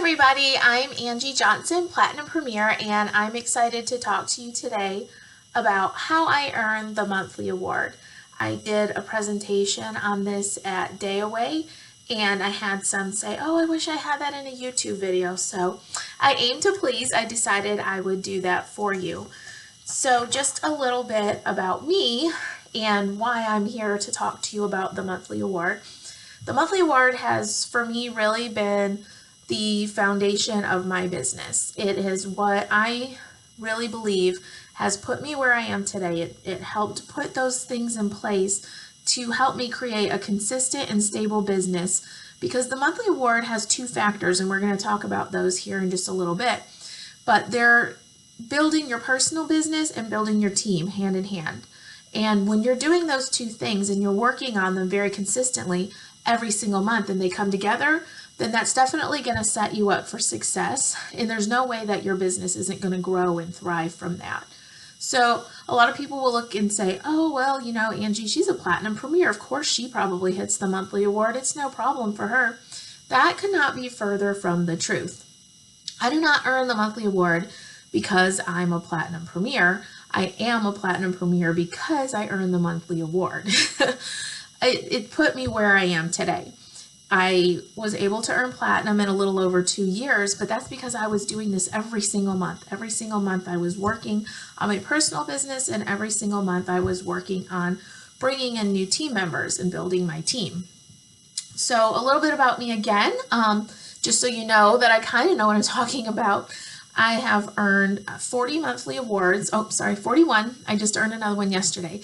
everybody, I'm Angie Johnson, Platinum Premier, and I'm excited to talk to you today about how I earned the monthly award. I did a presentation on this at Day Away, and I had some say, oh, I wish I had that in a YouTube video. So I aim to please. I decided I would do that for you. So just a little bit about me and why I'm here to talk to you about the monthly award. The monthly award has, for me, really been the foundation of my business. It is what I really believe has put me where I am today. It helped put those things in place to help me create a consistent and stable business, because the monthly award has two factors, and we're going to talk about those here in just a little bit. But they're building your personal business and building your team hand in hand. And when you're doing those two things and you're working on them very consistently every single month and they come together, then that's definitely going to set you up for success. And there's no way that your business isn't going to grow and thrive from that. So a lot of people will look and say, oh, well, you know, Angie, she's a Platinum Premier. Of course, she probably hits the monthly award. It's no problem for her. That could not be further from the truth. I do not earn the monthly award because I'm a Platinum Premier. I am a Platinum Premier because I earned the monthly award. It put me where I am today. I was able to earn platinum in a little over 2 years, but that's because I was doing this every single month. Every single month I was working on my personal business, and every single month I was working on bringing in new team members and building my team. So a little bit about me again, just so you know that I kind of know what I'm talking about. I have earned 40 monthly awards. Oh, sorry, 41. I just earned another one yesterday.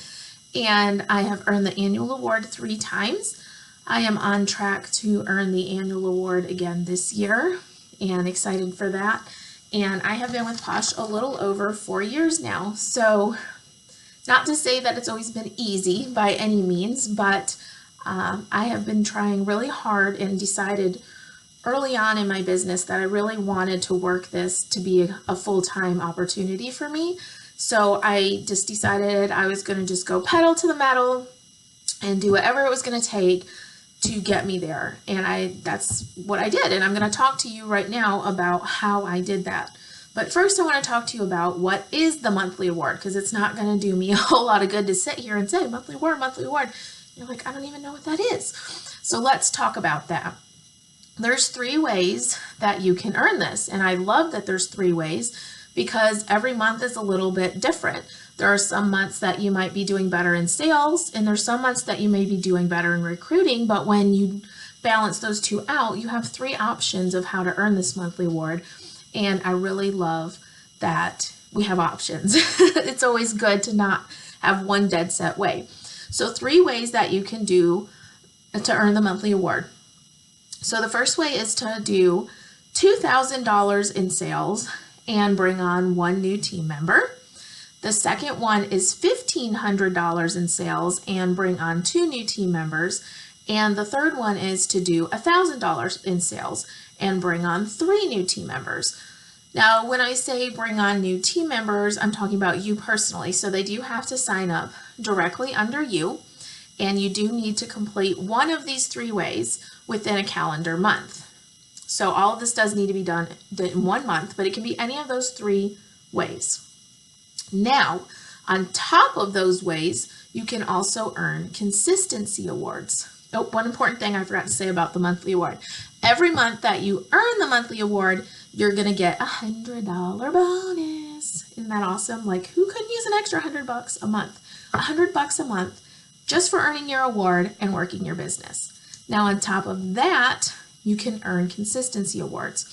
And I have earned the annual award 3 times. I am on track to earn the annual award again this year, and excited for that. And I have been with Posh a little over 4 years now. So not to say that it's always been easy by any means, but I have been trying really hard and decided early on in my business that I really wanted to work this to be a full-time opportunity for me. So I just decided I was going to just go pedal to the metal and do whatever it was going to take to get me there. And that's what I did. And I'm going to talk to you right now about how I did that. But first I want to talk to you about what is the monthly award, because it's not going to do me a whole lot of good to sit here and say monthly award, monthly award. You're like, I don't even know what that is. So let's talk about that. There's 3 ways that you can earn this. And I love that there's 3 ways, because every month is a little bit different. There are some months that you might be doing better in sales, and there's some months that you may be doing better in recruiting, but when you balance those 2 out, you have 3 options of how to earn this monthly award. And I really love that we have options. It's always good to not have one dead set way. So 3 ways that you can do to earn the monthly award. So the first way is to do $2,000 in sales and bring on 1 new team member. The second one is $1,500 in sales and bring on 2 new team members. And the third one is to do $1,000 in sales and bring on 3 new team members. Now, when I say bring on new team members, I'm talking about you personally. So they do have to sign up directly under you, and you do need to complete one of these 3 ways within a calendar month. So all of this does need to be done in 1 month, but it can be any of those 3 ways. Now, on top of those ways, you can also earn consistency awards. Oh, one important thing I forgot to say about the monthly award. Every month that you earn the monthly award, you're going to get a $100 bonus. Isn't that awesome? Like, who couldn't use an extra $100 a month? $100 a month just for earning your award and working your business. Now, on top of that, you can earn consistency awards.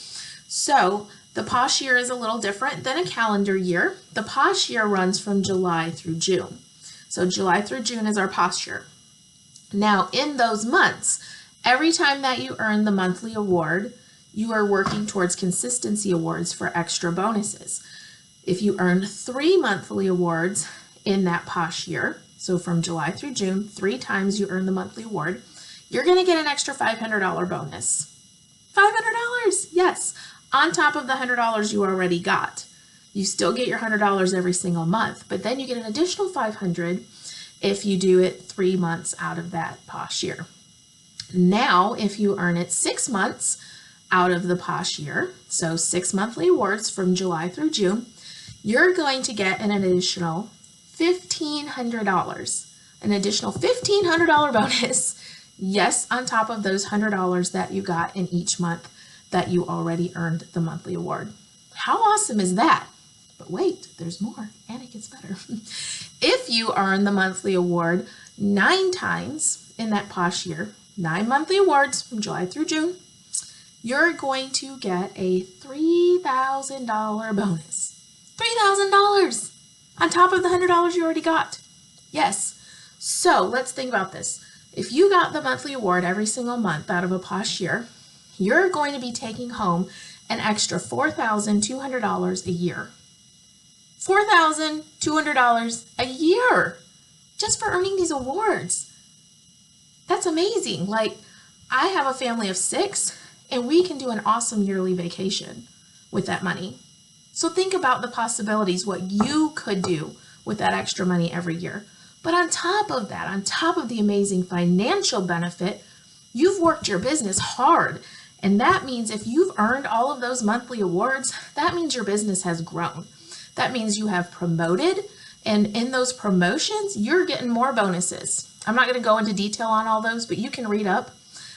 So the Posh year is a little different than a calendar year. The Posh year runs from July through June. So July through June is our Posh year. Now, in those months, every time that you earn the monthly award, you are working towards consistency awards for extra bonuses. If you earn 3 monthly awards in that Posh year, so from July through June, 3 times you earn the monthly award, you're going to get an extra $500 bonus. $500, yes, on top of the $100 you already got. You still get your $100 every single month, but then you get an additional $500 if you do it 3 months out of that Posh year. Now, if you earn it 6 months out of the posh year, so 6 monthly awards from July through June, you're going to get an additional $1,500. An additional $1,500 bonus, yes, on top of those $100 that you got in each month that you already earned the monthly award. How awesome is that? But wait, there's more, and it gets better. If you earn the monthly award 9 times in that posh year, 9 monthly awards from July through June, you're going to get a $3,000 bonus. $3,000 on top of the $100 you already got. Yes. So let's think about this. If you got the monthly award every single month out of a posh year, you're going to be taking home an extra $4,200 a year. $4,200 a year just for earning these awards. That's amazing. Like, I have a family of 6, and we can do an awesome yearly vacation with that money. So think about the possibilities, what you could do with that extra money every year. But on top of that, on top of the amazing financial benefit, you've worked your business hard. And that means if you've earned all of those monthly awards, that means your business has grown. That means you have promoted, and in those promotions, you're getting more bonuses. I'm not going to go into detail on all those, but you can read up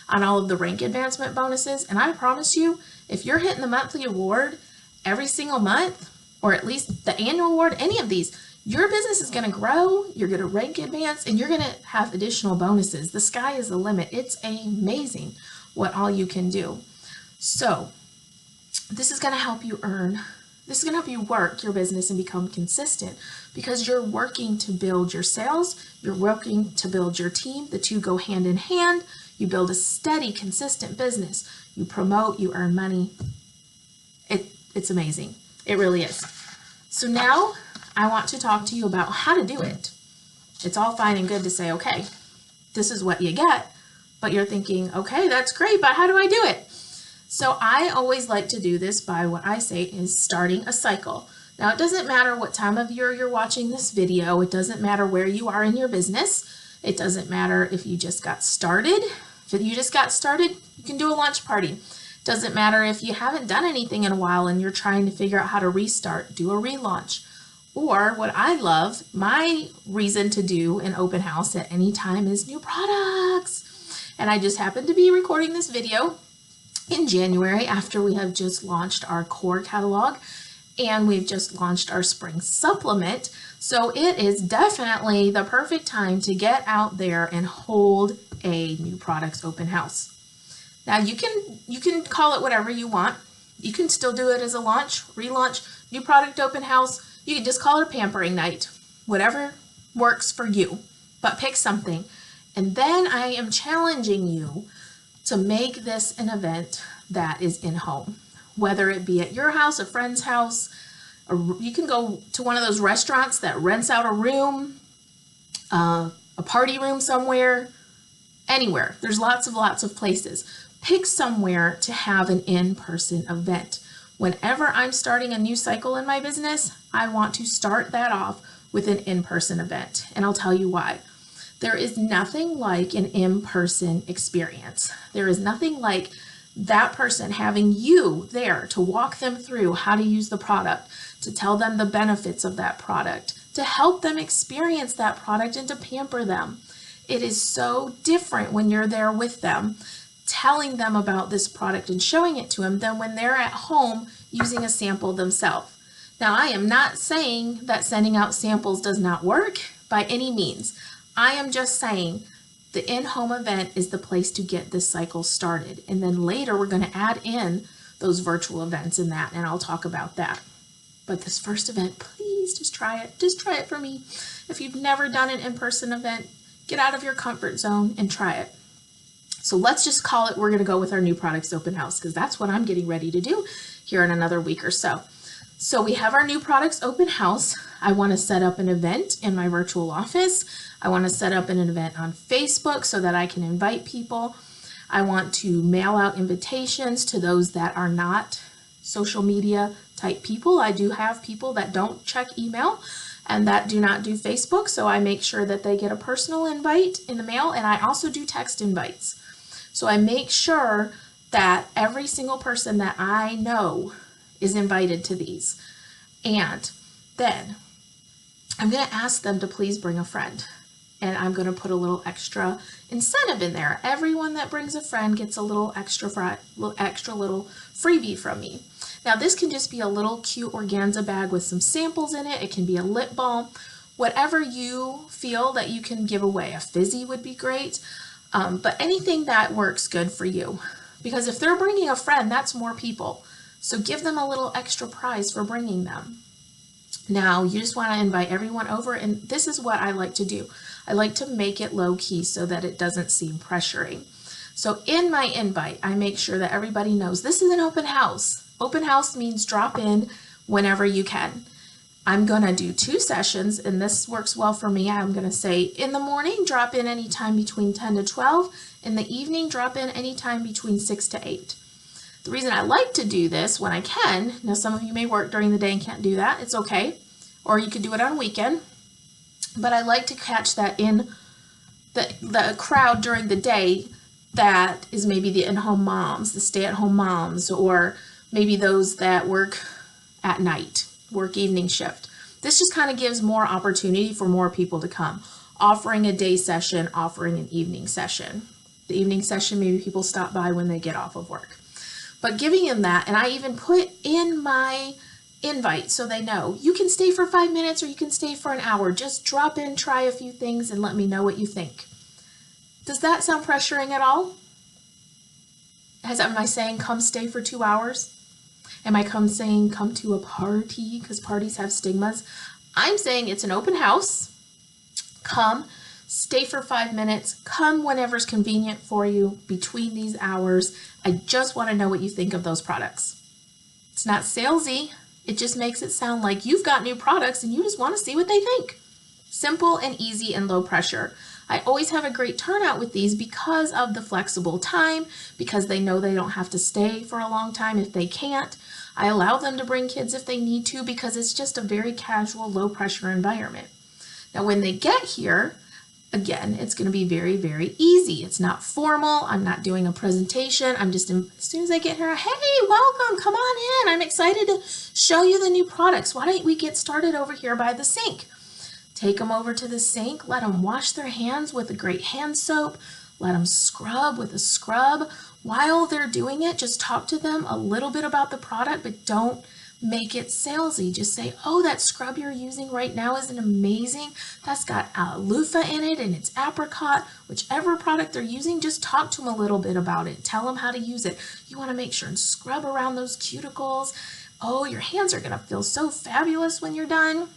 on all of the rank advancement bonuses. And I promise you, if you're hitting the monthly award every single month, or at least the annual award, any of these, your business is going to grow, you're going to rank advance, and you're going to have additional bonuses. The sky is the limit. It's amazing what all you can do. So this is going to help you work your business and become consistent, because you're working to build your sales, you're working to build your team. The two go hand in hand. You build a steady, consistent business. You promote, you earn money. It's amazing. It really is. So now I want to talk to you about how to do it. It's all fine and good to say, okay, this is what you get, but you're thinking, okay, that's great, but how do I do it? So I always like to do this by what I say is starting a cycle. Now, it doesn't matter what time of year you're watching this video. It doesn't matter where you are in your business. It doesn't matter if you just got started. If you just got started, you can do a launch party. Doesn't matter if you haven't done anything in a while and you're trying to figure out how to restart, do a relaunch. Or what I love, my reason to do an open house at any time is new products. And I just happened to be recording this video in January after we have just launched our core catalog and we've just launched our spring supplement. So it is definitely the perfect time to get out there and hold a new products open house. Now you can call it whatever you want. You can still do it as a launch, relaunch, new product open house. You can just call it a pampering night, whatever works for you, but pick something. And then I am challenging you to make this an event that is in-home, whether it be at your house, a friend's house, or you can go to one of those restaurants that rents out a room, a party room somewhere, anywhere. There's lots of places. Pick somewhere to have an in-person event. Whenever I'm starting a new cycle in my business, I want to start that off with an in-person event, and I'll tell you why. There is nothing like an in-person experience. There is nothing like that person having you there to walk them through how to use the product, to tell them the benefits of that product, to help them experience that product and to pamper them. It is so different when you're there with them, telling them about this product and showing it to them than when they're at home using a sample themselves. Now, I am not saying that sending out samples does not work by any means. I am just saying the in-home event is the place to get this cycle started. And then later we're going to add in those virtual events in that, and I'll talk about that. But this first event, please just try it. Just try it for me. If you've never done an in-person event, get out of your comfort zone and try it. So let's just call it, we're going to go with our new products open house, because that's what I'm getting ready to do here in another week or so. So we have our new products open house. I want to set up an event in my virtual office. I want to set up an event on Facebook so that I can invite people. I want to mail out invitations to those that are not social media type people. I do have people that don't check email and that do not do Facebook, so I make sure that they get a personal invite in the mail, and I also do text invites. So I make sure that every single person that I know is invited to these. And then I'm going to ask them to please bring a friend. And I'm going to put a little extra incentive in there. Everyone that brings a friend gets a little extra little freebie from me. Now this can just be a little cute organza bag with some samples in it. It can be a lip balm. Whatever you feel that you can give away. A fizzy would be great. But anything that works good for you. Because if they're bringing a friend, that's more people. So give them a little extra prize for bringing them. Now you just want to invite everyone over, and this is what I like to do. I like to make it low key so that it doesn't seem pressuring. So in my invite, I make sure that everybody knows this is an open house. Open house means drop in whenever you can. I'm going to do 2 sessions, and this works well for me. I'm going to say in the morning, drop in anytime between 10 to 12. In the evening, drop in anytime between 6 to 8. The reason I like to do this when I can, now some of you may work during the day and can't do that, it's okay. Or you could do it on weekend. But I like to catch that in the crowd during the day that is maybe the in-home moms, the stay-at-home moms, or maybe those that work at night, work evening shift. This just kind of gives more opportunity for more people to come. Offering a day session, offering an evening session. The evening session, maybe people stop by when they get off of work. But giving them that, and I even put in my invite so they know you can stay for 5 minutes or you can stay for an hour. Just drop in, try a few things, and let me know what you think. Does that sound pressuring at all? Am I saying come stay for 2 hours? Am I saying come to a party, because parties have stigmas? I'm saying it's an open house. Come, stay for 5 minutes, come whenever's convenient for you between these hours. I just want to know what you think of those products. It's not salesy. It just makes it sound like you've got new products and you just want to see what they think. Simple and easy and low pressure. I always have a great turnout with these because of the flexible time, because they know they don't have to stay for a long time if they can't. I allow them to bring kids if they need to because it's just a very casual, low pressure environment. Now when they get here, again, it's going to be very, very easy. It's not formal. I'm not doing a presentation. I'm just, as soon as I get here, hey, welcome, come on in. I'm excited to show you the new products. Why don't we get started over here by the sink? Take them over to the sink. Let them wash their hands with a great hand soap. Let them scrub with a scrub. While they're doing it, just talk to them a little bit about the product, but don't make it salesy. Just say, oh, that scrub you're using right now is amazing. That's got loofah in it and it's apricot. Whichever product they're using, just talk to them a little bit about it. Tell them how to use it. You want to make sure and scrub around those cuticles. Oh, your hands are going to feel so fabulous when you're done.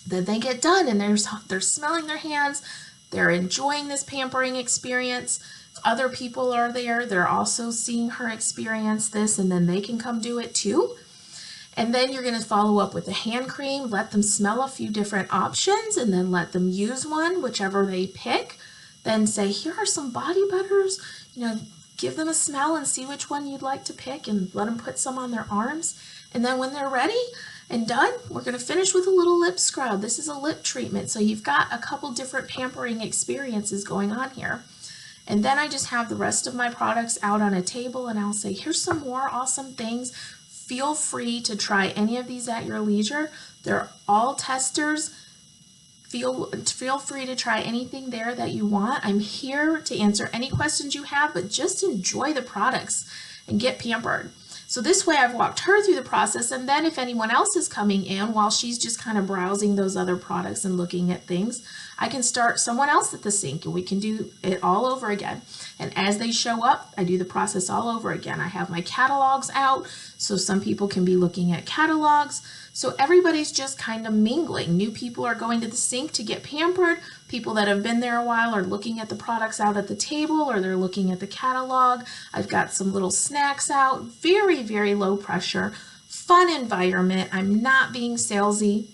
Then they get done and they're smelling their hands. They're enjoying this pampering experience. If other people are there, they're also seeing her experience this, and then they can come do it too. And then you're going to follow up with a hand cream, let them smell a few different options, and then let them use one, whichever they pick. Then say, here are some body butters, give them a smell and see which one you'd like to pick, and let them put some on their arms. And then when they're ready and done, we're going to finish with a little lip scrub. This is a lip treatment, so you've got a couple different pampering experiences going on here. And then I just have the rest of my products out on a table, and I'll say, here's some more awesome things. Feel free to try any of these at your leisure. They're all testers. Feel free to try anything there that you want. I'm here to answer any questions you have, but just enjoy the products and get pampered. So this way I've walked her through the process, and then if anyone else is coming in while she's just kind of browsing those other products and looking at things, I can start someone else at the sink and we can do it all over again. And as they show up, I do the process all over again. I have my catalogs out, so some people can be looking at catalogs. So everybody's just kind of mingling. New people are going to the sink to get pampered. People that have been there a while are looking at the products out at the table, or they're looking at the catalog. I've got some little snacks out. Very, very low pressure, fun environment. I'm not being salesy.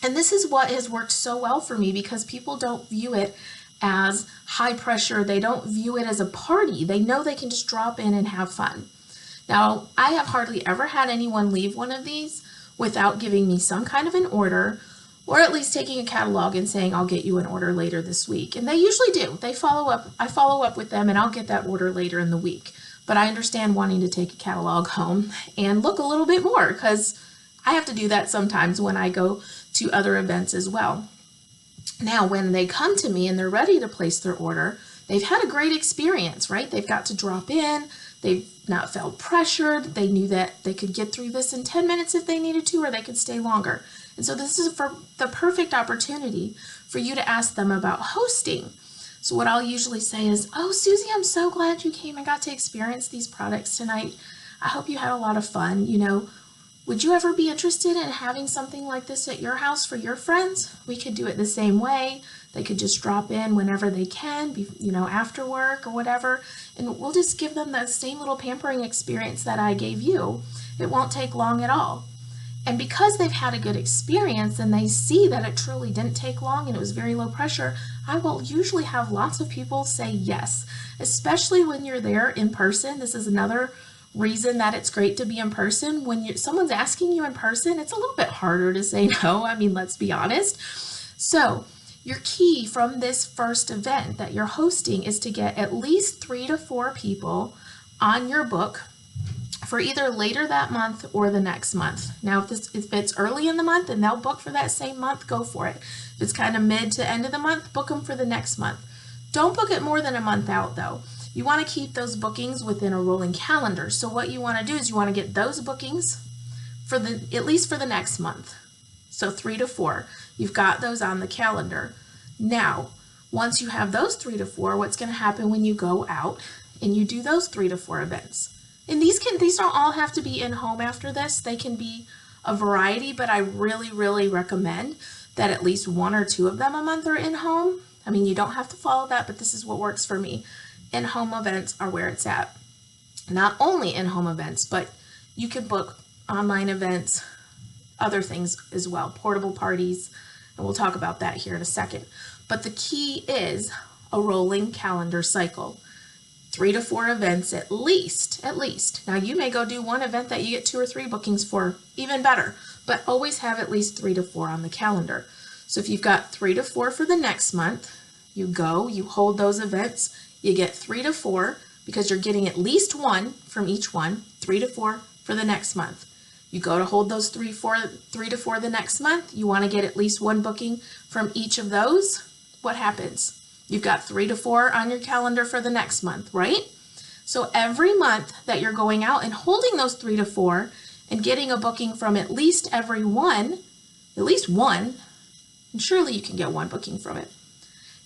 And this is what has worked so well for me because people don't view it as high pressure. They don't view it as a party. They know they can just drop in and have fun. Now, I have hardly ever had anyone leave one of these without giving me some kind of an order, or at least taking a catalog and saying, I'll get you an order later this week. And they usually do. They follow up. I follow up with them and I'll get that order later in the week. But I understand wanting to take a catalog home and look a little bit more, because I have to do that sometimes when I go to other events as well. Now, when they come to me and they're ready to place their order, they've had a great experience, right? They've got to drop in, they've not felt pressured, they knew that they could get through this in 10 minutes if they needed to, or they could stay longer. And so this is for the perfect opportunity for you to ask them about hosting. So what I'll usually say is, "Oh, Susie, I'm so glad you came and got to experience these products tonight. I hope you had a lot of fun. Would you ever be interested in having something like this at your house for your friends? We could do it the same way. They could just drop in whenever they can, after work or whatever, and we'll just give them the same little pampering experience that I gave you. It won't take long at all." And because they've had a good experience and they see that it truly didn't take long and it was very low pressure, I will usually have lots of people say yes, especially when you're there in person. This is another reason that it's great to be in person. When someone's asking you in person, it's a little bit harder to say no. I mean, let's be honest. So your key from this first event that you're hosting is to get at least 3 to 4 people on your book for either later that month or the next month. Now, if it's early in the month and they'll book for that same month, go for it. If it's kind of mid to end of the month, book them for the next month. Don't book it more than a month out, though. You want to keep those bookings within a rolling calendar. So what you want to do is you want to get those bookings for at least for the next month. So 3 to 4, you've got those on the calendar. Now, once you have those 3 to 4, what's going to happen when you go out and you do those 3 to 4 events? And these don't all have to be in home after this. They can be a variety, but I really, really recommend that at least 1 or 2 of them a month are in home. I mean, you don't have to follow that, but this is what works for me. In-home events are where it's at. Not only in-home events, but you can book online events, other things as well, portable parties, and we'll talk about that here in a second. But the key is a rolling calendar cycle. 3 to 4 events at least. Now, you may go do one event that you get 2 or 3 bookings for, even better, but always have at least 3 to 4 on the calendar. So if you've got 3 to 4 for the next month, you hold those events, you get 3 to 4 because you're getting at least 1 from each one, 3 to 4 for the next month. You go to hold those 3 to 4 the next month, you want to get at least 1 booking from each of those. What happens? You've got 3 to 4 on your calendar for the next month, right? So every month that you're going out and holding those 3 to 4 and getting a booking from at least one, and surely you can get 1 booking from it,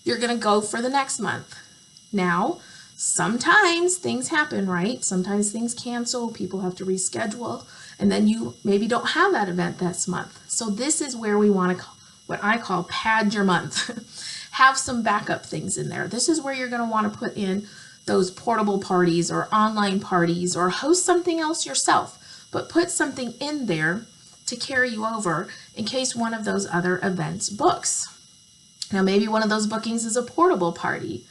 you're going to go for the next month. Now, sometimes things happen, right? Sometimes things cancel, people have to reschedule, and then you maybe don't have that event this month. So this is where we want to, what I call, pad your month. Have some backup things in there. This is where you're going to want to put in those portable parties or online parties or host something else yourself, but put something in there to carry you over in case one of those other events books. Now, maybe one of those bookings is a portable party.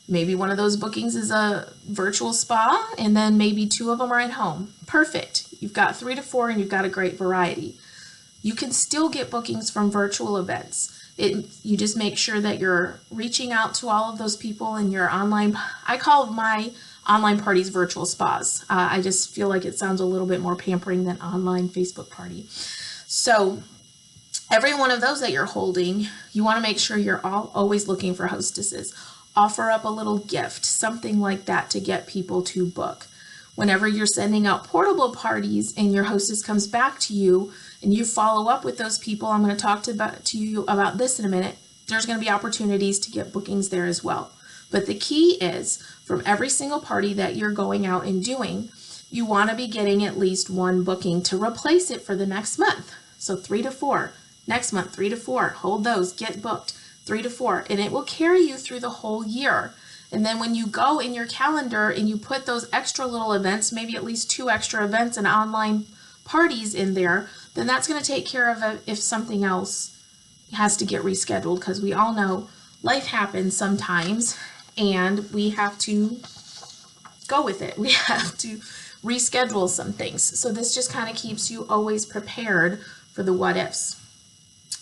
Maybe one of those bookings is a virtual spa, and then maybe 2 of them are at home. Perfect. You've got 3 to 4 and you've got a great variety. You can still get bookings from virtual events. You just make sure that you're reaching out to all of those people in your online, I call my online parties virtual spas. I just feel like it sounds a little bit more pampering than online Facebook party. So every one of those that you're holding, you want to make sure you're always looking for hostesses. Offer up a little gift, something like that to get people to book. Whenever you're sending out portable parties and your hostess comes back to you and you follow up with those people, I'm going to talk to you about this in a minute, there's going to be opportunities to get bookings there as well. But the key is, from every single party that you're going out and doing, you want to be getting at least 1 booking to replace it for the next month. So 3 to 4, next month 3 to 4, hold those, get booked, 3 to 4, and it will carry you through the whole year. And then when you go in your calendar and you put those extra little events, maybe at least 2 extra events and online parties in there, then that's going to take care of it if something else has to get rescheduled, because we all know life happens sometimes and we have to go with it. We have to reschedule some things. So this just kind of keeps you always prepared for the what ifs.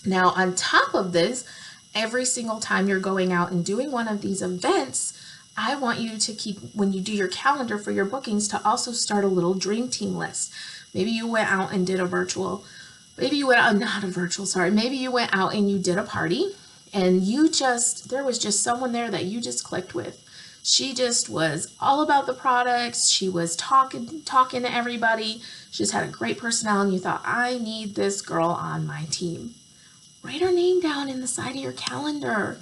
Now, on top of this, every single time you're going out and doing one of these events, I want you to keep, when you do your calendar for your bookings, to also start a little dream team list. Maybe you went out and did a virtual, maybe you went out, not a virtual, sorry, maybe you went out and you did a party and there was just someone there that you just clicked with. She just was all about the products. She was talking to everybody. She just had a great personality. And you thought, I need this girl on my team. Write her name down in the side of your calendar.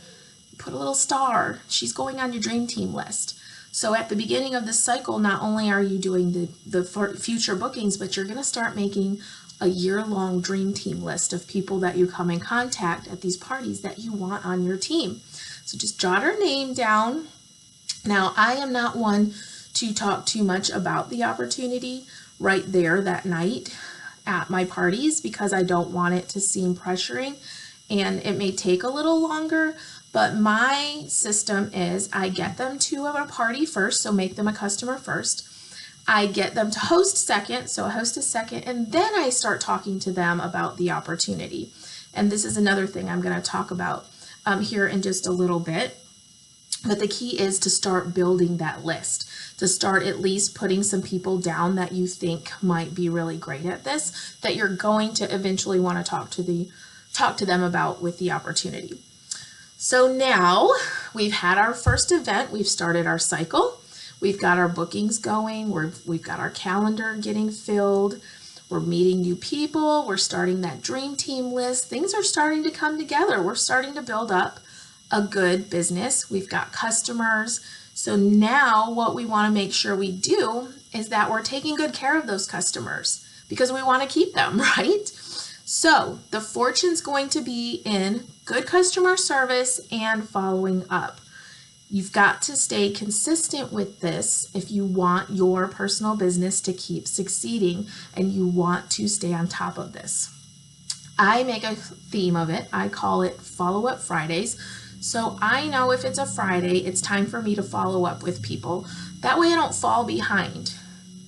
Put a little star. She's going on your dream team list. So at the beginning of this cycle, not only are you doing the future bookings, but you're going to start making a year-long dream team list of people that you come in contact at these parties that you want on your team. So just jot her name down. Now, I am not one to talk too much about the opportunity right there that night at my parties because I don't want it to seem pressuring, and it may take a little longer, but my system is I get them to a party first, so make them a customer first. I get them to host second, so host a second, and then I start talking to them about the opportunity. And this is another thing I'm going to talk about here in just a little bit. But the key is to start building that list, to start at least putting some people down that you think might be really great at this, that you're going to eventually want to talk to them about with the opportunity. So now we've had our first event, we've started our cycle, we've got our bookings going, we've got our calendar getting filled, we're meeting new people, we're starting that dream team list, things are starting to come together, we're starting to build up a good business, we've got customers. So now what we want to make sure we do is that we're taking good care of those customers because we want to keep them, right? So the fortune's going to be in good customer service and following up. You've got to stay consistent with this if you want your personal business to keep succeeding and you want to stay on top of this. I make a theme of it. I call it Follow-Up Fridays. So I know if it's a Friday, it's time for me to follow up with people. That way I don't fall behind.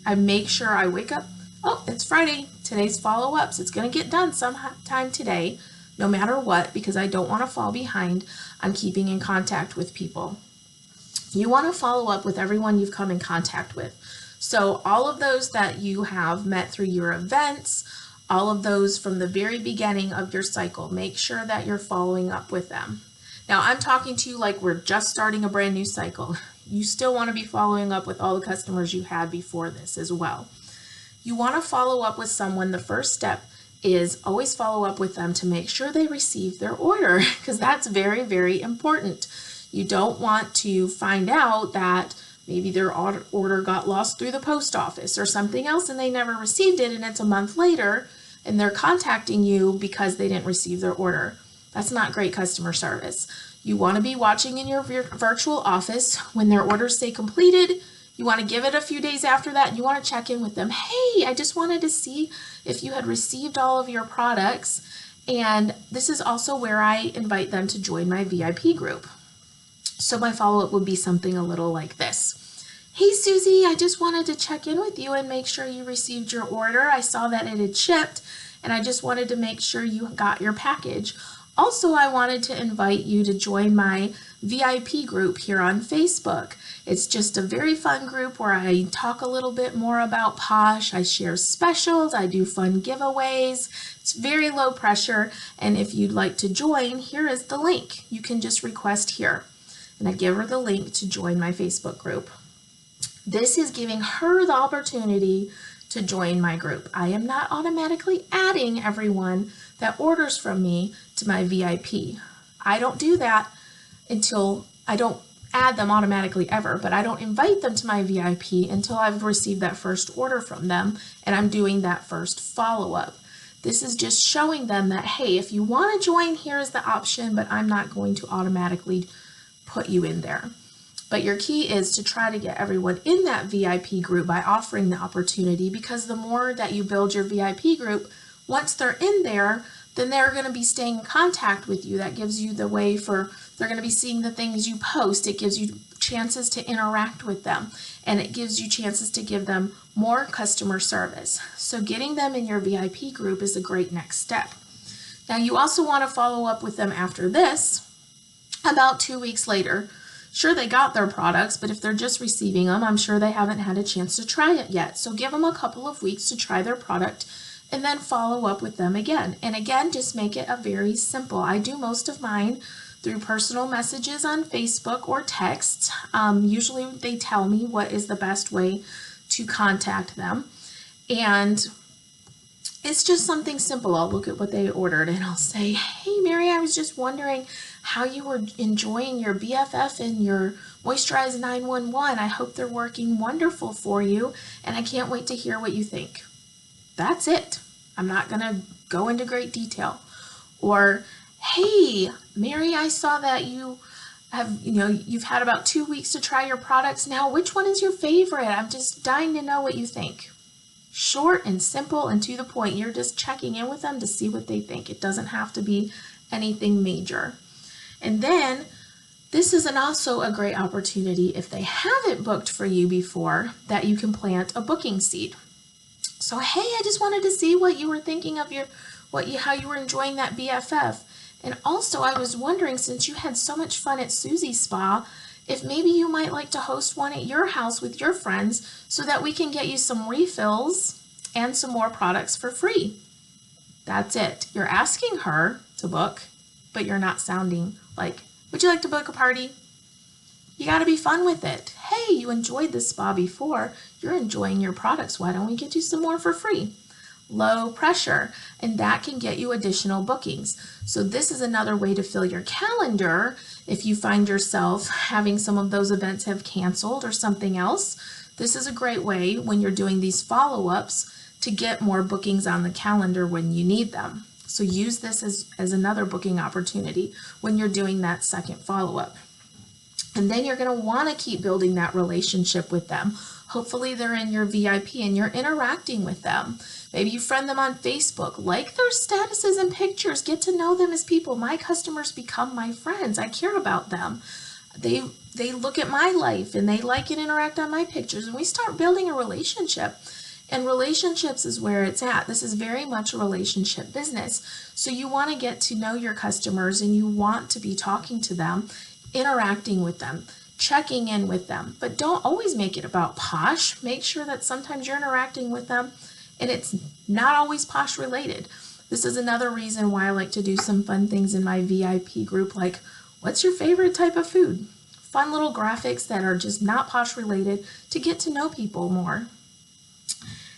I make sure I wake up, oh, it's Friday, today's follow-ups. It's going to get done sometime today, no matter what, because I don't want to fall behind on keeping in contact with people. You want to follow up with everyone you've come in contact with. So all of those that you have met through your events, all of those from the very beginning of your cycle, make sure that you're following up with them. Now, I'm talking to you like we're just starting a brand new cycle. You still want to be following up with all the customers you had before this as well. You want to follow up with someone. The first step is always follow up with them to make sure they receive their order because that's very, very important. You don't want to find out that maybe their order got lost through the post office or something else and they never received it and it's a month later and they're contacting you because they didn't receive their order. That's not great customer service. You want to be watching in your virtual office when their orders say completed. You want to give it a few days after that and you want to check in with them. Hey, I just wanted to see if you had received all of your products. And this is also where I invite them to join my VIP group. So my follow-up would be something a little like this. Hey, Susie, I just wanted to check in with you and make sure you received your order. I saw that it had shipped and I just wanted to make sure you got your package. Also, I wanted to invite you to join my VIP group here on Facebook. It's just a very fun group where I talk a little bit more about Posh. I share specials. I do fun giveaways. It's very low pressure. And if you'd like to join, here is the link. You can just request here. And I give her the link to join my Facebook group. This is giving her the opportunity to join my group. I am not automatically adding everyone that orders from me to my VIP. I don't do that until I don't add them automatically ever, but I don't invite them to my VIP until I've received that first order from them and I'm doing that first follow-up. This is just showing them that, hey, if you want to join, here's the option, but I'm not going to automatically put you in there. But your key is to try to get everyone in that VIP group by offering the opportunity, because the more that you build your VIP group, once they're in there, then they're going to be staying in contact with you. That gives you the way for, they're going to be seeing the things you post. It gives you chances to interact with them, and it gives you chances to give them more customer service. So getting them in your VIP group is a great next step. Now you also want to follow up with them after this, about 2 weeks later. Sure, they got their products, but if they're just receiving them, I'm sure they haven't had a chance to try it yet. So give them a couple of weeks to try their product and then follow up with them again. And again, just make it a very simple. I do most of mine through personal messages on Facebook or text. Usually they tell me what is the best way to contact them. And it's just something simple. I'll look at what they ordered and I'll say, hey Mary, I was just wondering how you were enjoying your BFF and your Moisturize 911. I hope they're working wonderful for you and I can't wait to hear what you think. That's it. I'm not going to go into great detail. Or, hey Mary, I saw that you've had about 2 weeks to try your products now. Which one is your favorite? I'm just dying to know what you think. Short and simple and to the point. You're just checking in with them to see what they think. It doesn't have to be anything major. And then this is also a great opportunity if they haven't booked for you before that you can plant a booking seed. So hey, I just wanted to see what you were thinking of how you were enjoying that BFF. And also I was wondering, since you had so much fun at Susie's Spa, if maybe you might like to host one at your house with your friends so that we can get you some refills and some more products for free. That's it. You're asking her to book, but you're not sounding like, would you like to book a party? You got to be fun with it. Hey, you enjoyed the spa before. You're enjoying your products. Why don't we get you some more for free? Low pressure, and that can get you additional bookings. So this is another way to fill your calendar if you find yourself having some of those events have canceled or something else. This is a great way when you're doing these follow-ups to get more bookings on the calendar when you need them. So use this as another booking opportunity when you're doing that second follow-up. And then you're going to want to keep building that relationship with them. Hopefully they're in your VIP and you're interacting with them. Maybe you friend them on Facebook, like their statuses and pictures, get to know them as people. My customers become my friends. I care about them. They look at my life and they like and interact on my pictures, and we start building a relationship. And relationships is where it's at. This is very much a relationship business. So you want to get to know your customers and you want to be talking to them, interacting with them, checking in with them. But don't always make it about posh. Make sure that sometimes you're interacting with them and it's not always posh related. This is another reason why I like to do some fun things in my VIP group, like what's your favorite type of food? Fun little graphics that are just not posh related to get to know people more.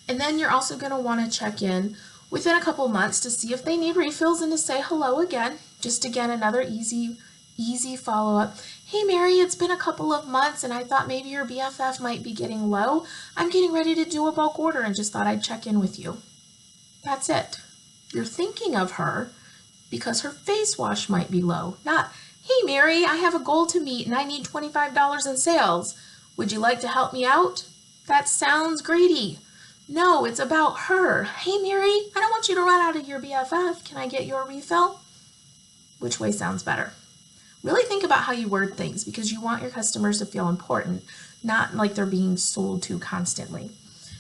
And then you're also going to want to check in within a couple months to see if they need refills and to say hello again. Just again, another easy follow-up. Hey Mary, it's been a couple of months and I thought maybe your BFF might be getting low. I'm getting ready to do a bulk order and just thought I'd check in with you. That's it. You're thinking of her because her face wash might be low. Not, hey Mary, I have a goal to meet and I need $25 in sales. Would you like to help me out? That sounds greedy. No, it's about her. Hey Mary, I don't want you to run out of your BFF. Can I get your refill? Which way sounds better? Really think about how you word things because you want your customers to feel important, not like they're being sold to constantly.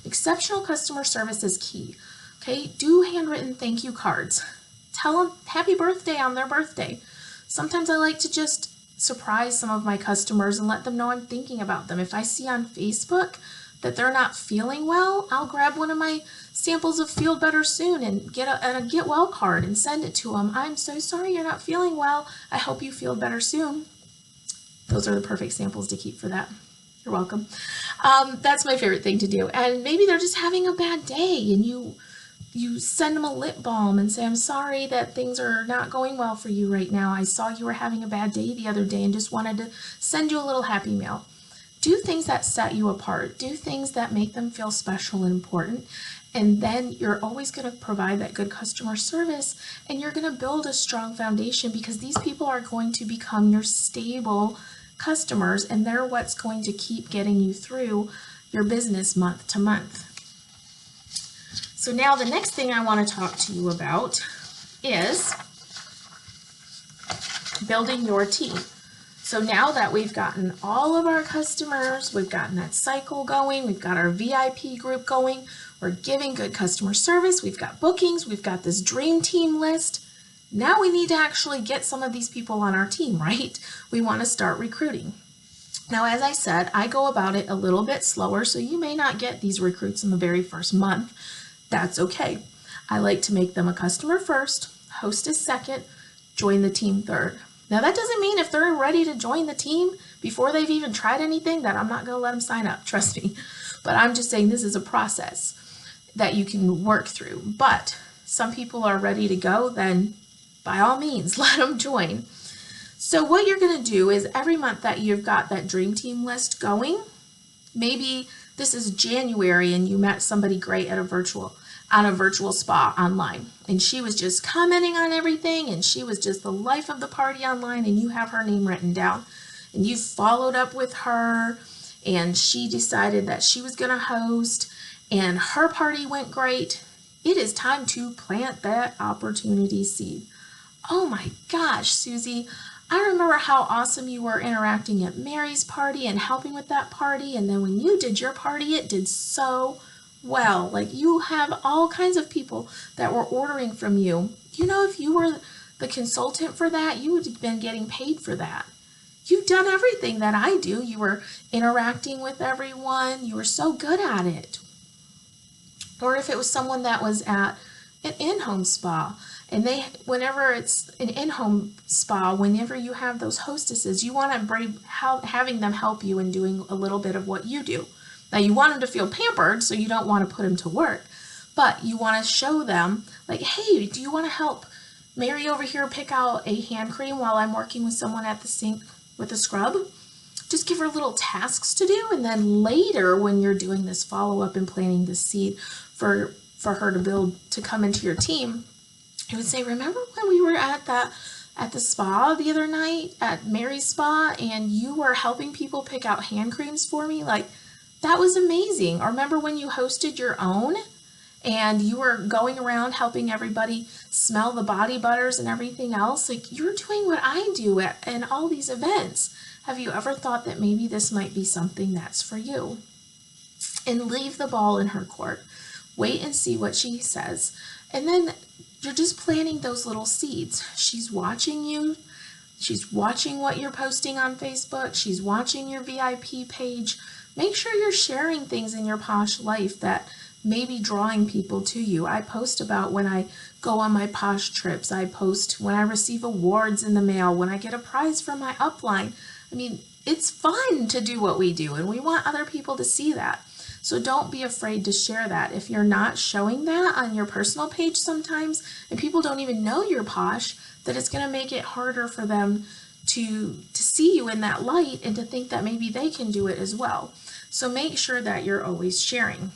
Exceptional customer service is key. Okay, do handwritten thank you cards. Tell them happy birthday on their birthday. Sometimes I like to just surprise some of my customers and let them know I'm thinking about them. If I see on Facebook that they're not feeling well, I'll grab one of my samples of Feel Better Soon and get a get well card and send it to them. I'm so sorry you're not feeling well. I hope you feel better soon. Those are the perfect samples to keep for that. You're welcome. That's my favorite thing to do. And maybe they're just having a bad day and you send them a lip balm and say, I'm sorry that things are not going well for you right now. I saw you were having a bad day the other day and just wanted to send you a little happy mail. Do things that set you apart. Do things that make them feel special and important. And then you're always going to provide that good customer service and you're going to build a strong foundation because these people are going to become your stable customers and they're what's going to keep getting you through your business month to month. So now the next thing I want to talk to you about is building your team. So now that we've gotten all of our customers, we've gotten that cycle going, we've got our VIP group going, we're giving good customer service, we've got bookings, we've got this dream team list. Now we need to actually get some of these people on our team, right? We want to start recruiting. Now, as I said, I go about it a little bit slower, so you may not get these recruits in the very first month. That's okay. I like to make them a customer first, hostess second, join the team third. Now, that doesn't mean if they're ready to join the team before they've even tried anything that I'm not going to let them sign up, trust me. But I'm just saying this is a process that you can work through. But some people are ready to go, then by all means, let them join. So what you're going to do is every month that you've got that dream team list going, maybe this is January and you met somebody great at on a virtual spa online, and she was just commenting on everything, and she was just the life of the party online, and you have her name written down, and you followed up with her, and she decided that she was going to host, and her party went great. It is time to plant that opportunity seed. Oh my gosh, Susie, I remember how awesome you were interacting at Mary's party and helping with that party, and then when you did your party, it did so well. Like, you have all kinds of people that were ordering from you. You know, if you were the consultant for that, you would have been getting paid for that. You've done everything that I do. You were interacting with everyone. You were so good at it. Or if it was someone that was at an in-home spa, and whenever it's an in-home spa, whenever you have those hostesses, you want to having them help you in doing a little bit of what you do. Now, you want them to feel pampered, so you don't want to put them to work, but you want to show them, like, hey, do you want to help Mary over here pick out a hand cream while I'm working with someone at the sink with a scrub? Just give her little tasks to do, and then later when you're doing this follow-up and planting the seed for her to come into your team, you would say, remember when we were at the spa the other night, at Mary's spa, and you were helping people pick out hand creams for me? Like, that was amazing. Or remember when you hosted your own and you were going around helping everybody smell the body butters and everything else? Like, you're doing what I do in all these events. Have you ever thought that maybe this might be something that's for you? And leave the ball in her court. Wait and see what she says. And then you're just planting those little seeds. She's watching you. She's watching what you're posting on Facebook. She's watching your VIP page. Make sure you're sharing things in your posh life that may be drawing people to you. I post about when I go on my posh trips. I post when I receive awards in the mail, when I get a prize from my upline. I mean, it's fun to do what we do, and we want other people to see that. So don't be afraid to share that. If you're not showing that on your personal page sometimes, and people don't even know you're posh, that it's going to make it harder for them to see you in that light and to think that maybe they can do it as well. So make sure that you're always sharing.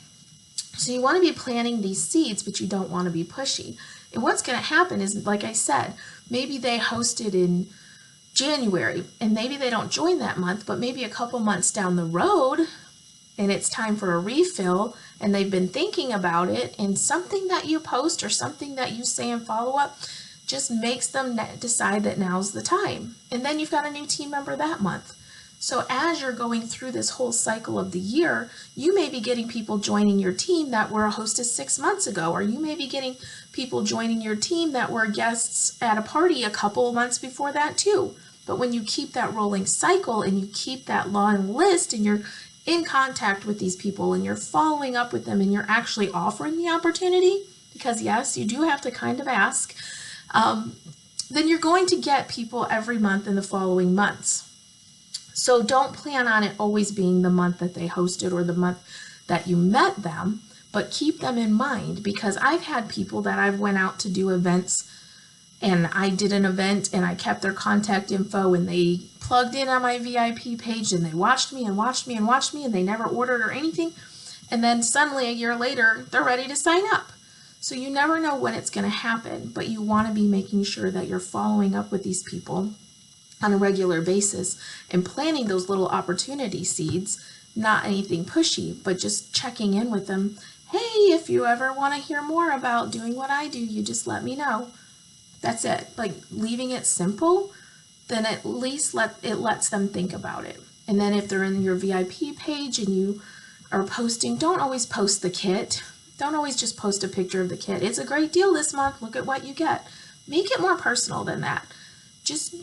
So you want to be planting these seeds, but you don't want to be pushy. And what's going to happen is, like I said, maybe they hosted in January, and maybe they don't join that month, but maybe a couple months down the road, and it's time for a refill, and they've been thinking about it, and something that you post or something that you say in follow-up just makes them decide that now's the time. And then you've got a new team member that month. So as you're going through this whole cycle of the year, you may be getting people joining your team that were a hostess 6 months ago, or you may be getting people joining your team that were guests at a party a couple of months before that too. But when you keep that rolling cycle and you keep that long list and you're in contact with these people and you're following up with them and you're actually offering the opportunity, because yes, you do have to kind of ask, then you're going to get people every month in the following months. So don't plan on it always being the month that they hosted or the month that you met them, but keep them in mind, because I've had people that I've went out to do events, and I did an event and I kept their contact info and they plugged in on my VIP page and they watched me and watched me and watched me and they never ordered or anything. And then suddenly a year later, they're ready to sign up. So you never know when it's going to happen, but you want to be making sure that you're following up with these people on a regular basis and planting those little opportunity seeds, not anything pushy, but just checking in with them. Hey, if you ever want to hear more about doing what I do, you just let me know. That's it. Like, leaving it simple, then at least it lets them think about it. And then if they're in your VIP page and you are posting, don't always post the kit. Don't always just post a picture of the kit. It's a great deal this month. Look at what you get. Make it more personal than that. Just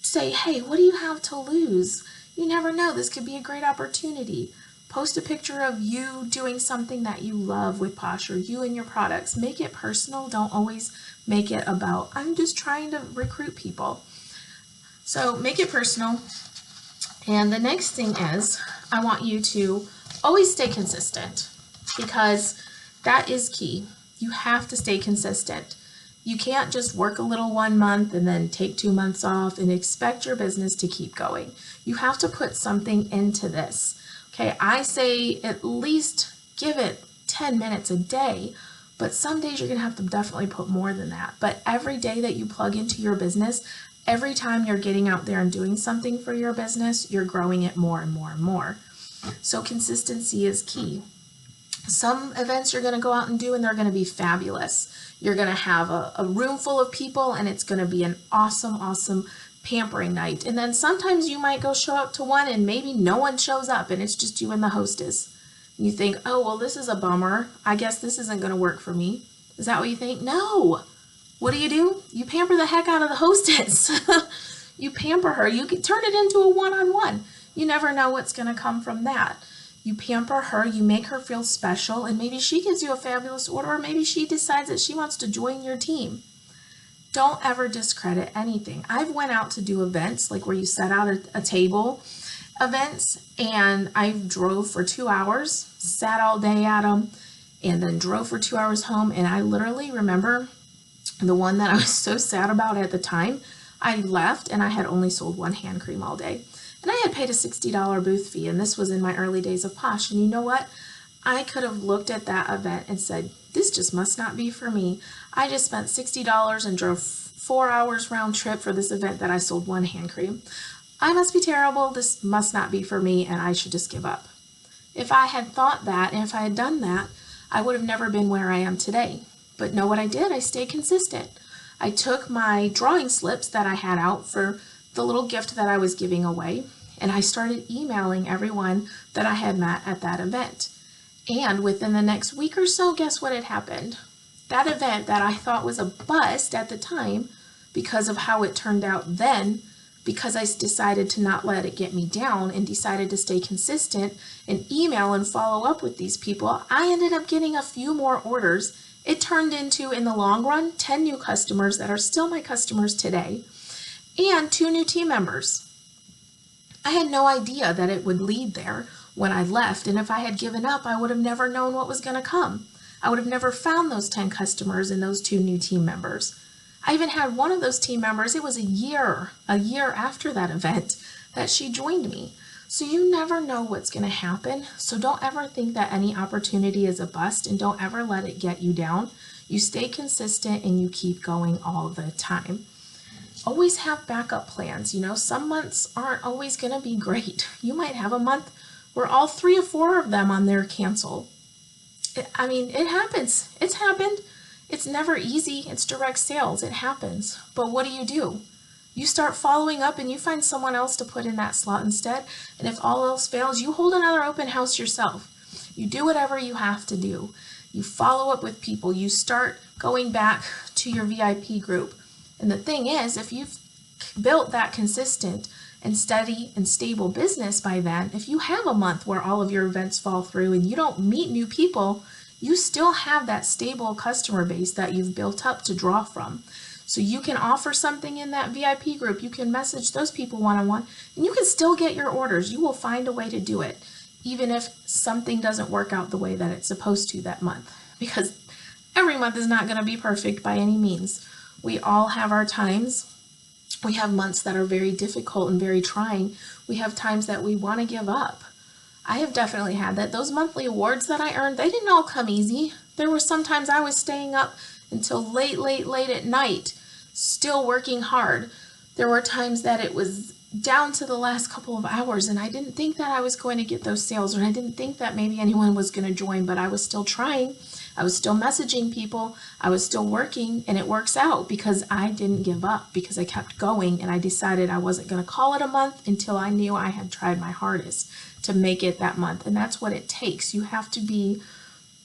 say, hey, what do you have to lose? You never know. This could be a great opportunity. Post a picture of you doing something that you love with Posh, or you and your products. Make it personal. Don't always make it about, I'm just trying to recruit people. So make it personal. And the next thing is, I want you to always stay consistent, because that is key. You have to stay consistent. You can't just work a little 1 month and then take 2 months off and expect your business to keep going. You have to put something into this. Okay, I say at least give it 10 minutes a day, but some days you're gonna have to definitely put more than that. But every day that you plug into your business, every time you're getting out there and doing something for your business, you're growing it more and more and more. So consistency is key. Some events you're going to go out and do, and they're going to be fabulous. You're going to have a room full of people, and it's going to be an awesome, awesome pampering night. And then sometimes you might go show up to one and maybe no one shows up and it's just you and the hostess. You think, oh, well, this is a bummer. I guess this isn't going to work for me. Is that what you think? No. What do? You pamper the heck out of the hostess. You pamper her. You can turn it into a one-on-one. You never know what's going to come from that. You pamper her, you make her feel special, and maybe she gives you a fabulous order, or maybe she decides that she wants to join your team. Don't ever discredit anything. I've went out to do events, like where you set out a table events, and I drove for 2 hours, sat all day at them, and then drove for 2 hours home. And I literally remember the one that I was so sad about at the time. I left and I had only sold one hand cream all day. And I had paid a $60 booth fee, and this was in my early days of Posh. And you know what? I could have looked at that event and said, this just must not be for me. I just spent $60 and drove 4 hours round trip for this event that I sold one hand cream. I must be terrible. This must not be for me, and I should just give up. If I had thought that, and if I had done that, I would have never been where I am today. But know what I did? I stayed consistent. I took my drawing slips that I had out for the little gift that I was giving away, and I started emailing everyone that I had met at that event. And within the next week or so, guess what had happened? That event that I thought was a bust at the time because of how it turned out then, because I decided to not let it get me down and decided to stay consistent and email and follow up with these people, I ended up getting a few more orders. It turned into, in the long run, 10 new customers that are still my customers today, and 2 new team members. I had no idea that it would lead there when I left, and if I had given up, I would have never known what was going to come. I would have never found those 10 customers and those 2 new team members. I even had one of those team members, it was a year after that event, that she joined me. So you never know what's going to happen, so don't ever think that any opportunity is a bust, and don't ever let it get you down. You stay consistent and you keep going all the time. Always have backup plans. You know, some months aren't always going to be great. You might have a month where all 3 or 4 of them on there cancel. It happens. It's happened. It's never easy. It's direct sales. It happens. But what do? You start following up and you find someone else to put in that slot instead. And if all else fails, you hold another open house yourself. You do whatever you have to do. You follow up with people. You start going back to your VIP group. And the thing is, if you've built that consistent and steady and stable business by then, if you have a month where all of your events fall through and you don't meet new people, you still have that stable customer base that you've built up to draw from. So you can offer something in that VIP group, you can message those people one-on-one, and you can still get your orders. You will find a way to do it, even if something doesn't work out the way that it's supposed to that month, because every month is not going to be perfect by any means. We all have our times. We have months that are very difficult and very trying. We have times that we want to give up. I have definitely had that. Those monthly awards that I earned, they didn't all come easy. There were some times I was staying up until late at night, still working hard. There were times that it was down to the last couple of hours and I didn't think that I was going to get those sales, or I didn't think that maybe anyone was going to join, but I was still trying. I was still messaging people. I was still working, and it works out because I didn't give up, because I kept going, and I decided I wasn't going to call it a month until I knew I had tried my hardest to make it that month. And that's what it takes. You have to be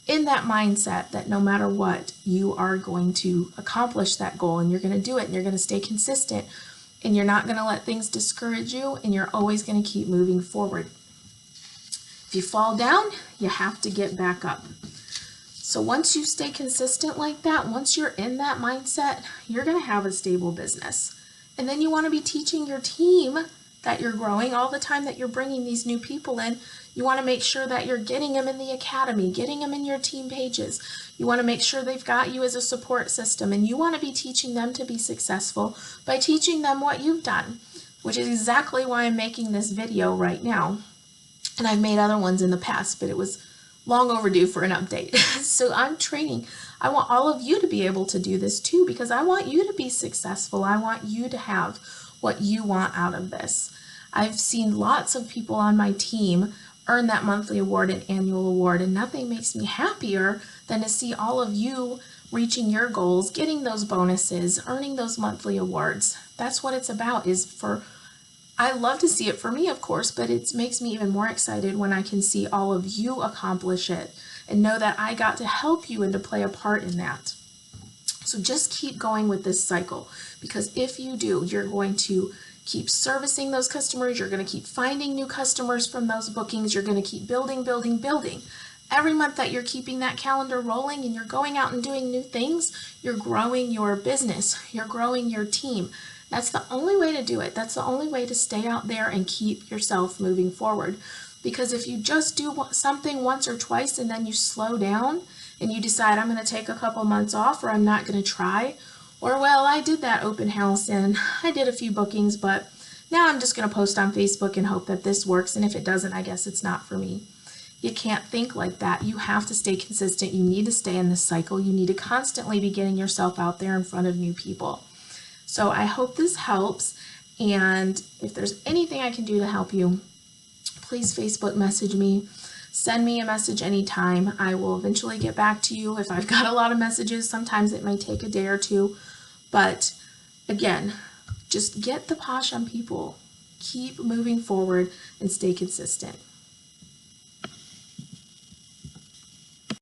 in that mindset that no matter what, you are going to accomplish that goal, and you're going to do it, and you're going to stay consistent. and you're not going to let things discourage you, and you're always going to keep moving forward. If you fall down, you have to get back up. So once you stay consistent like that, once you're in that mindset, you're going to have a stable business. And then you want to be teaching your team that you're growing all the time that you're bringing these new people in. You want to make sure that you're getting them in the academy, getting them in your team pages. You want to make sure they've got you as a support system, and you want to be teaching them to be successful by teaching them what you've done, which is exactly why I'm making this video right now. And I've made other ones in the past, but it was long overdue for an update. So I'm training. I want all of you to be able to do this too, because I want you to be successful. I want you to have what you want out of this. I've seen lots of people on my team earn that monthly award and annual award, and nothing makes me happier than to see all of you reaching your goals, getting those bonuses, earning those monthly awards. That's what it's about. I love to see it for me, of course, but it makes me even more excited when I can see all of you accomplish it and know that I got to help you and to play a part in that. So just keep going with this cycle, because if you do, you're going to keep servicing those customers. You're going to keep finding new customers from those bookings. You're going to keep building, building, building. Every month that you're keeping that calendar rolling and you're going out and doing new things, you're growing your business. You're growing your team. That's the only way to do it. That's the only way to stay out there and keep yourself moving forward. Because if you just do something once or twice and then you slow down and you decide, I'm going to take a couple months off, or I'm not going to try, or, well, I did that open house and I did a few bookings, but now I'm just going to post on Facebook and hope that this works, and if it doesn't, I guess it's not for me. You can't think like that. You have to stay consistent. You need to stay in this cycle. You need to constantly be getting yourself out there in front of new people. So I hope this helps, and if there's anything I can do to help you, please Facebook message me. Send me a message anytime. I will eventually get back to you. If I've got a lot of messages, sometimes it may take a day or two, but again, just get the posh on people. Keep moving forward and stay consistent.